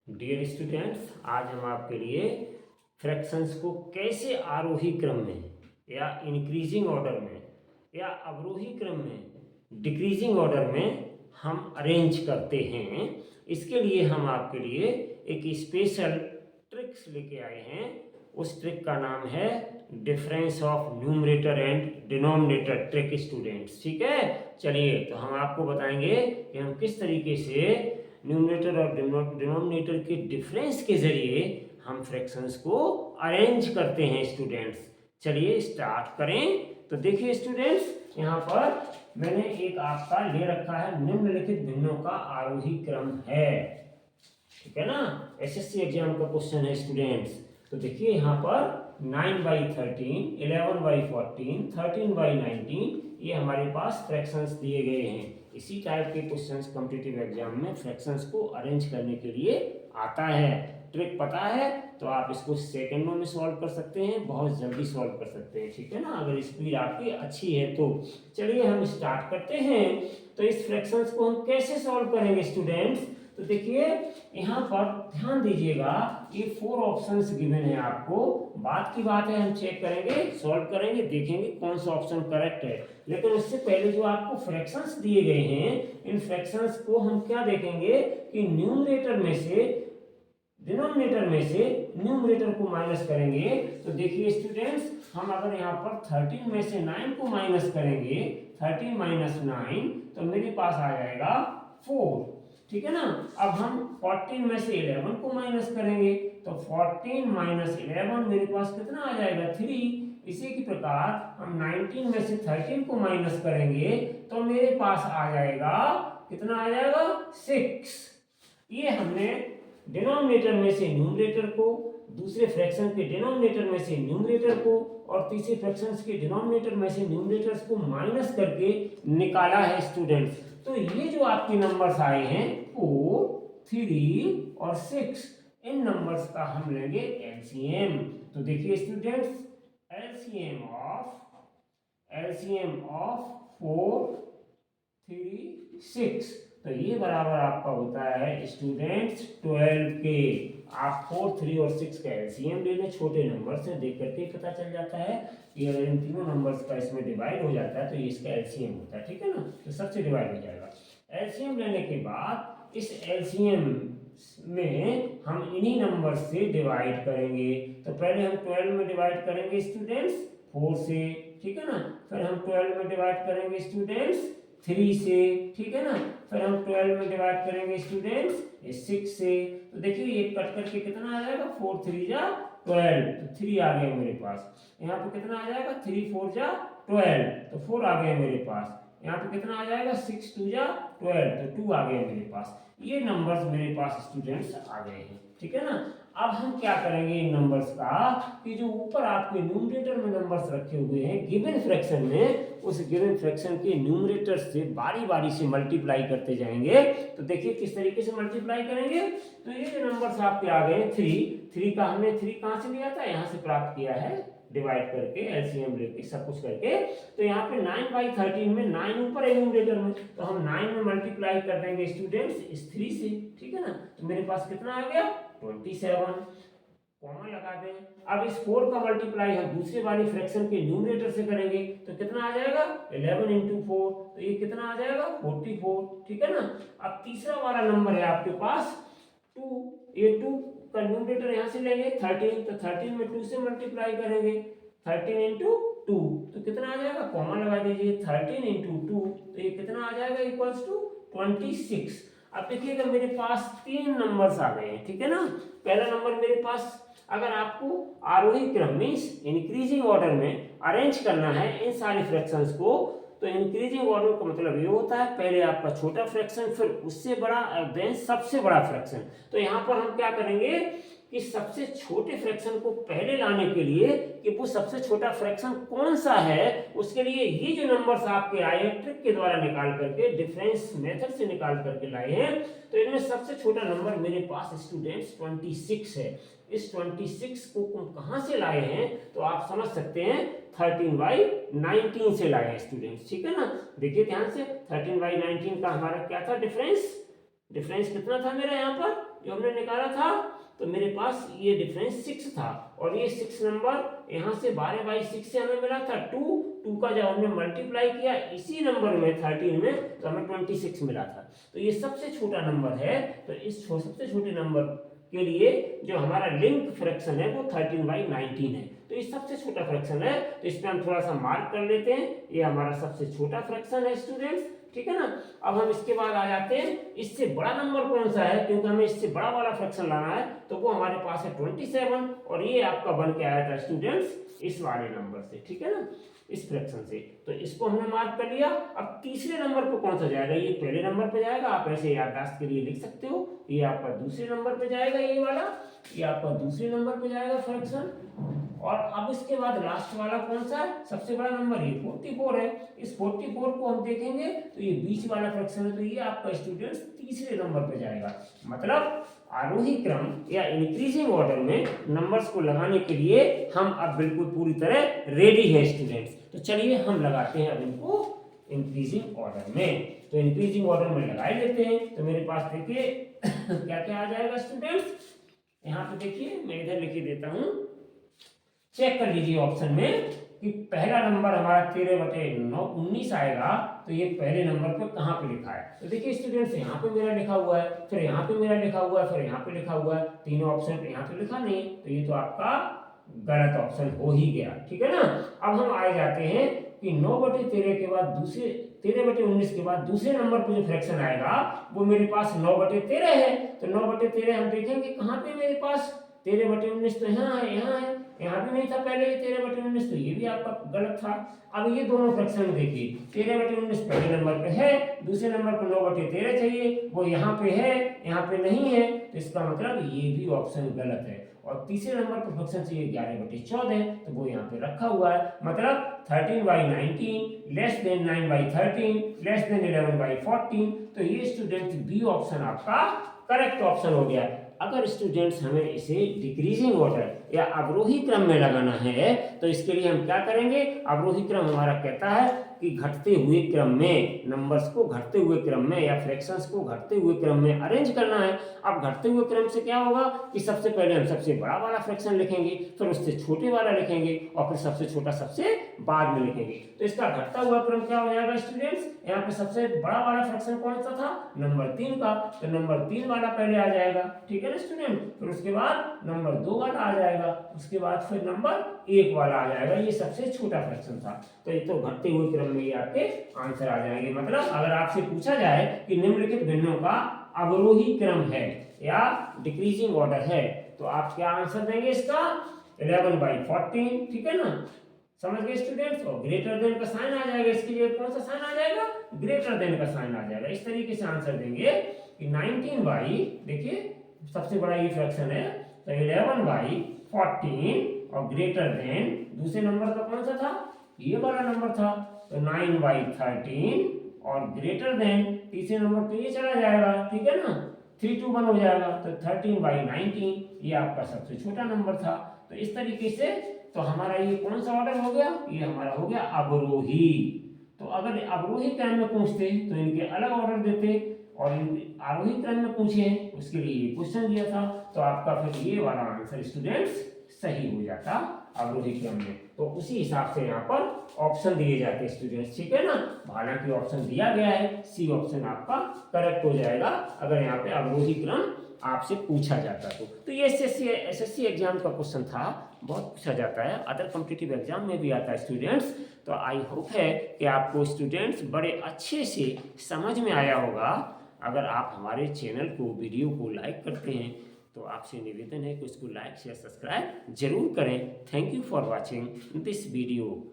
Dear students, आज हम आपके लिए फ्रैक्शंस को कैसे आरोही क्रम में या इंक्रीजिंग ऑर्डर में या अवरोही क्रम में डिक्रीजिंग ऑर्डर में हम अरेंज करते हैं। इसके लिए हम आपके लिए एक स्पेशल ट्रिक्स लेके आए हैं। उस ट्रिक का नाम है difference of numerator and denominator trick students. ठीक है, चलिए तो हम आपको बताएंगे कि हम किस तरीके से न्यूमरेटर और डिनोमिनेटर के डिफरेंस के जरिए हम फ्रैक्शंस को अरेंज करते हैं स्टूडेंट्स। चलिए स्टार्ट करें। तो देखिए स्टूडेंट्स, यहाँ पर मैंने एक आपका ले रखा है निम्नलिखित भिन्नों का आरोही क्रम है। ठीक है ना, एसएससी एग्जाम का क्वेश्चन है स्टूडेंट्स। तो देखिए यहाँ पर 9/13, 11/14, 13/19 ये हमारे पास फ्रैक्शंस दिए गए हैं। इसी टाइप के क्वेश्चंस कॉम्पिटिटिव एग्जाम में फ्रैक्शंस को अरेंज करने के लिए आता है। ट्रिक पता है तो आप इसको सेकंडों में सॉल्व कर सकते हैं, बहुत जल्दी सॉल्व कर सकते हैं। ठीक है ना, अगर स्पीड आपकी अच्छी है तो। चलिए हम स्टार्ट करते हैं। तो इस फ्रैक्शंस को हम कैसे सॉल्व करेंगे स्टूडेंट्स? तो देखिए यहाँ पर ध्यान दीजिएगा, ये 4 ऑप्शंस गिवन है आपको। बात की बात है, हम चेक करेंगे, सॉल्व करेंगे, देखेंगे कौन सा ऑप्शन करेक्ट है। लेकिन उससे पहले जो आपको फ्रैक्शंस दिए गए हैं, इन फ्रैक्शंस को हम क्या देखेंगे कि न्यूमरेटर में से डिनोमिनेटर में से न्यूमरेटर को माइनस करेंगे। तो देखिए स्टूडेंट्स, हम अगर यहाँ पर 13 में से 9 को माइनस करेंगे, 13 - 9, तो मेरे पास आ जाएगा 4। ठीक है ना। अब हम 14 में से 11 को माइनस करेंगे, तो 14 - 11 मेरे पास कितना आ जाएगा? 3। इसी की प्रकार हम 19 में से 13 को माइनस करेंगे, तो मेरे पास आ जाएगा, कितना आ जाएगा? 6। ये हमने डिनोमिनेटर में से न्यूमरेटर को, दूसरे फ्रैक्शन के डिनोमिनेटर में से न्यूमरेटर को और तीसरे फ्रैक्शंस के डिनोमिनेटर में से न्यूमरेटर्स को माइनस करके निकाला है स्टूडेंट्स। तो ये जो आपके नंबर्स आए हैं 4, 3 और 6, इन नंबर्स का हम लेंगे एलसीएम। तो देखिए स्टूडेंट्स, एलसीएम ऑफ 4, 3, 6, तो ये बराबर आपका होता है स्टूडेंट्स 12 के। आप 4, 3 और 6 का एलसीएम ले लें, छोटे नंबर से देख करके पता चल जाता है कि अगर इन तीनों नंबर्स का इसमें डिवाइड हो जाता है तो ये इसका एलसीएम होता है। ठीक है ना, तो सबसे डिवाइड हो जाएगा। एलसीएम लेने के बाद इस एलसीएम में हम इन्हीं नंबर से डिवाइड करेंगे। तो पहले हम 12 में डिवाइड करेंगे स्टूडेंट्स 4 से, ठीक है ना। फिर हम 12 में डिवाइड करेंगे स्टूडेंट्स 3 से, ठीक है ना। फिर हम 12 में डिवाइड करेंगे स्टूडेंट्स 6 से। तो देखिए ये कट करके कितना आ जाएगा? 4 3 जा 12, तो 3 आ गया मेरे पास। यहाँ पे कितना आ जाएगा? 3 4 जा 12, तो 4 आ गया मेरे पास। यहाँ पे कितना आ जाएगा? 6 2 जा 12, तो 2 आ गया मेरे पास। ये नंबर्स मेरे पास स्टूडेंट्स आ गए हैं। ठीक है ना। अब हम क्या करेंगे इन नंबर्स का, कि जो ऊपर आपके न्यूमरेटर में नंबर्स रखे हुए हैं गिवन फ्रैक्शन में, उस गिवन फ्रैक्शन के न्यूमरेटर से बारी बारी से मल्टीप्लाई करते जाएंगे। तो देखिए किस तरीके से मल्टीप्लाई करेंगे। तो ये जो नंबर्स आपके आ गए 3 का हमने 3 कहाँ से लिया था? यहाँ से प्राप्त किया है, डिवाइड करके एलसीएम लेके सब कुछ करके। तो यहाँ पे 9/13 में 9 ऊपर है न्यूमरेटर में, तो हम 9 में मल्टीप्लाई कर देंगे स्टूडेंट्स इस 3 से। ठीक है ना, तो मेरे पास कितना आ गया? 27। कॉमन लगा दें। अब इस 4 का मल्टीप्लाई हम दूसरे वाली फ्रैक्शन के न्यूमरेटर से करेंगे, तो कितना आ जाएगा? 11 × 4, तो ये कितना आ जाएगा? 44। ठीक है ना। अब तीसरा वाला नंबर है आपके पास 2, ये 2 का न्यूमरेटर यहाँ से लेंगे 13, तो 13 में 2 से मल्टीप्लाई करेंगे, 13 × 2, तो कितना आ जाएगा? कॉमन लगा दीजिए, 13 × 2, तो ये कितना आ जाएगा? Equals to 26। अब देखिएगा मेरे पास 3 नंबर्स आ गए हैं। ठीक है ना। पहला नंबर मेरे पास, अगर आपको आरोही क्रम में इंक्रीजिंग ऑर्डर में अरेंज करना है इन सारे फ्रैक्शंस को, तो इंक्रीजिंग ऑर्डर का मतलब ये होता है पहले आपका छोटा फ्रैक्शन, फिर उससे बड़ा, देन सबसे बड़ा फ्रैक्शन। तो यहाँ पर हम क्या करेंगे कि सबसे छोटे फ्रैक्शन को पहले लाने के लिए, कि वो सबसे छोटा फ्रैक्शन कौन सा है, उसके लिए ये जो नंबर्स आपके आए हैं ट्रिक के द्वारा निकाल करके, डिफरेंस मेथड से निकाल करके लाए हैं, तो इनमें सबसे छोटा नंबर मेरे पास स्टूडेंट्स 26 है। इस 26 को कहाँ से लाए हैं? तो आप समझ सकते हैं 13/19 से लाए हैं स्टूडेंट्स। ठीक है ना। देखिए ध्यान से, 13/19 का हमारा क्या था डिफरेंस? डिफरेंस कितना था मेरा यहाँ पर? जो हमने निकाला था, तो मेरे पास ये डिफरेंस 6 था और ये 6 नंबर यहाँ से 12/6 से हमें मिला था 2 का जब हमने मल्टीप्लाई किया इसी नंबर में 13 में, तो हमें 26 मिला था। तो ये सबसे छोटा नंबर है। तो इस सबसे छोटे नंबर के लिए जो हमारा लिंक फ्रैक्शन है वो 13/19 है। तो ये सबसे छोटा फ्रैक्शन है, तो इस पे हम थोड़ा सा मार्क कर लेते हैं। ये हमारा सबसे छोटा फ्रैक्शन है स्टूडेंट्स, ठीक है ना। अब हम इसके बाद आ जाते हैं इससे बड़ा नंबर कौन सा है, क्योंकि हमें इससे बड़ा वाला फ्रैक्शन लाना है, तो वो हमारे पास है 27 और ये आपका बन के आया था स्टूडेंट्स इस वाले नंबर से, ठीक है ना, इस फ्रैक्शन से। तो इसको हमने मार्क कर लिया। अब तीसरे नंबर पर कौन सा जाएगा, ये पहले नंबर पे जाएगा, आप ऐसे याददाश्त के लिए लिख सकते हो। ये आपका दूसरे नंबर पे जाएगा, ये वाला, ये आपका दूसरे नंबर पे जाएगा फ्रैक्शन। और अब इसके बाद लास्ट वाला कौन सा है, सबसे बड़ा नंबर, ये 44 है। इस 44 को हम देखेंगे तो ये बीच वाला फ्रैक्शन है, तो ये आपका स्टूडेंट्स तीसरे नंबर पे जाएगा। मतलब आरोही क्रम या इंक्रीजिंग ऑर्डर में नंबर्स को लगाने के लिए हम अब बिल्कुल पूरी तरह रेडी है स्टूडेंट्स। तो चलिए हम लगाते हैं अब इनको इंक्रीजिंग ऑर्डर में। तो इंक्रीजिंग ऑर्डर में लगा ही लेते हैं। तो मेरे पास देखिए क्या क्या आ जाएगा स्टूडेंट्स, यहाँ पे देखिए मैं इधर लिख देता हूँ, चेक कर लीजिए ऑप्शन में कि पहला नंबर हमारा 13/19 आएगा। तो ये पहले नंबर पे कहाँ पे लिखा है, तो देखिए स्टूडेंट्स यहाँ पे मेरा लिखा हुआ है, फिर यहाँ पे मेरा लिखा हुआ है, फिर यहाँ पे लिखा हुआ है, तीनों ऑप्शन पे यहाँ पे लिखा नहीं, तो ये तो आपका गलत ऑप्शन हो ही गया, ठीक है ना। अब हम आ जाते हैं कि 9/13 के बाद दूसरे 13/19 के बाद दूसरे नंबर पे जो फ्रैक्शन आएगा वो मेरे पास 9/13 है। तो 9/13 हम देखेंगे कहाँ पे मेरे पास, 13/19 तो यहाँ है, यहाँ भी नहीं था पहले ये 13/19, तो ये भी आपका गलत था। अब ये दोनों फ्रैक्शन देखिए, 13/19 पहले नंबर पे है, दूसरे नंबर पर 9/13 चाहिए, वो यहाँ पे है, यहाँ पे नहीं है, तो इसका मतलब ये भी ऑप्शन गलत है। और तीसरे नंबर पर फ्रैक्शन चाहिए 11/14, तो वो यहाँ पे रखा हुआ है। मतलब 13/19 लेस देन 9/13 लेस देन 11/14, तो ये स्टूडेंट्स बी ऑप्शन आपका करेक्ट ऑप्शन हो गया। अगर स्टूडेंट्स हमें इसे डिक्रीजिंग ऑर्डर या अवरोही क्रम में लगाना है, तो इसके लिए हम क्या करेंगे, अवरोही क्रम हमारा कहता है कि घटते हुए क्रम में नंबर्स को घटते हुए क्रम में या फ्रैक्शंस को घटते हुए क्रम में अरेंज करना है। अब घटते हुए क्रम से क्या होगा कि सबसे पहले हम सबसे बड़ा वाला फ्रैक्शन लिखेंगे, फिर उससे छोटे वाला लिखेंगे और फिर सबसे छोटा सबसे बाद में लिखेंगे। तो इसका घटता हुआ क्रम क्या हो जाएगा स्टूडेंट्स, यहाँ पे सबसे बड़ा वाला फ्रैक्शन कौन सा था, नंबर 3 का, तो नंबर 3 वाला पहले आ जाएगा, ठीक है ना स्टूडेंट। फिर उसके बाद नंबर 2 वाला आ जाएगा, उसके बाद फिर नंबर 1 वाला आ जाएगा, ये सबसे छोटा फ्रैक्शन था। तो ये तो घटते हुए क्रम में ये आपके आंसर आ जाएंगे। मतलब अगर आपसे पूछा जाए कि निम्नलिखित भिन्नों का अवरोही क्रम है या डिक्रीजिंग ऑर्डर है, तो आप क्या आंसर देंगे इसका, 11/14, ठीक है ना, समझ गए स्टूडेंट्स। और ग्रेटर देन का साइन आ जाएगा, इसके लिए कौन सा साइन आ जाएगा, ग्रेटर देन का साइन आ जाएगा। इस तरीके से आंसर देंगे कि 19 देखिए सबसे बड़ा ये फ्रैक्शन है, तो 11/14 और ग्रेटर देन दूसरे नंबर का कौन सा था, ये वाला नंबर था, तो 9/13 और ग्रेटर देन तीसरे नंबर पे ये चला जाएगा, ठीक है ना, 3 2 1 हो जाएगा, तो 13/19 ये आपका सबसे छोटा नंबर था। तो इस तरीके से तो हमारा ये कौन सा ऑर्डर हो गया, ये हमारा हो गया अवरोही। तो अगर अवरोही क्रम में पूछते तो इनके अलग ऑर्डर देते, और आरोही क्रम में पूछे उसके लिए ये क्वेश्चन दिया था, तो आपका फिर ये वाला आंसर स्टूडेंट्स सही हो जाता अवरोही क्रम में। तो उसी हिसाब से यहाँ पर ऑप्शन दिए जाते हैं स्टूडेंट्स, ठीक है ना। हालांकि ऑप्शन दिया गया है, सी ऑप्शन आपका करेक्ट हो जाएगा अगर यहाँ पे अवरोही क्रम आपसे पूछा जाता तो ये एसएससी एग्जाम का क्वेश्चन था, बहुत पूछा जाता है, अदर कॉम्पिटिटिव एग्जाम में भी आता है स्टूडेंट्स। तो आई होप है कि आपको स्टूडेंट्स बड़े अच्छे से समझ में आया होगा। अगर आप हमारे चैनल को, वीडियो को लाइक करते हैं तो आपसे निवेदन है कि उसको लाइक शेयर सब्सक्राइब जरूर करें। Thank you for watching this video.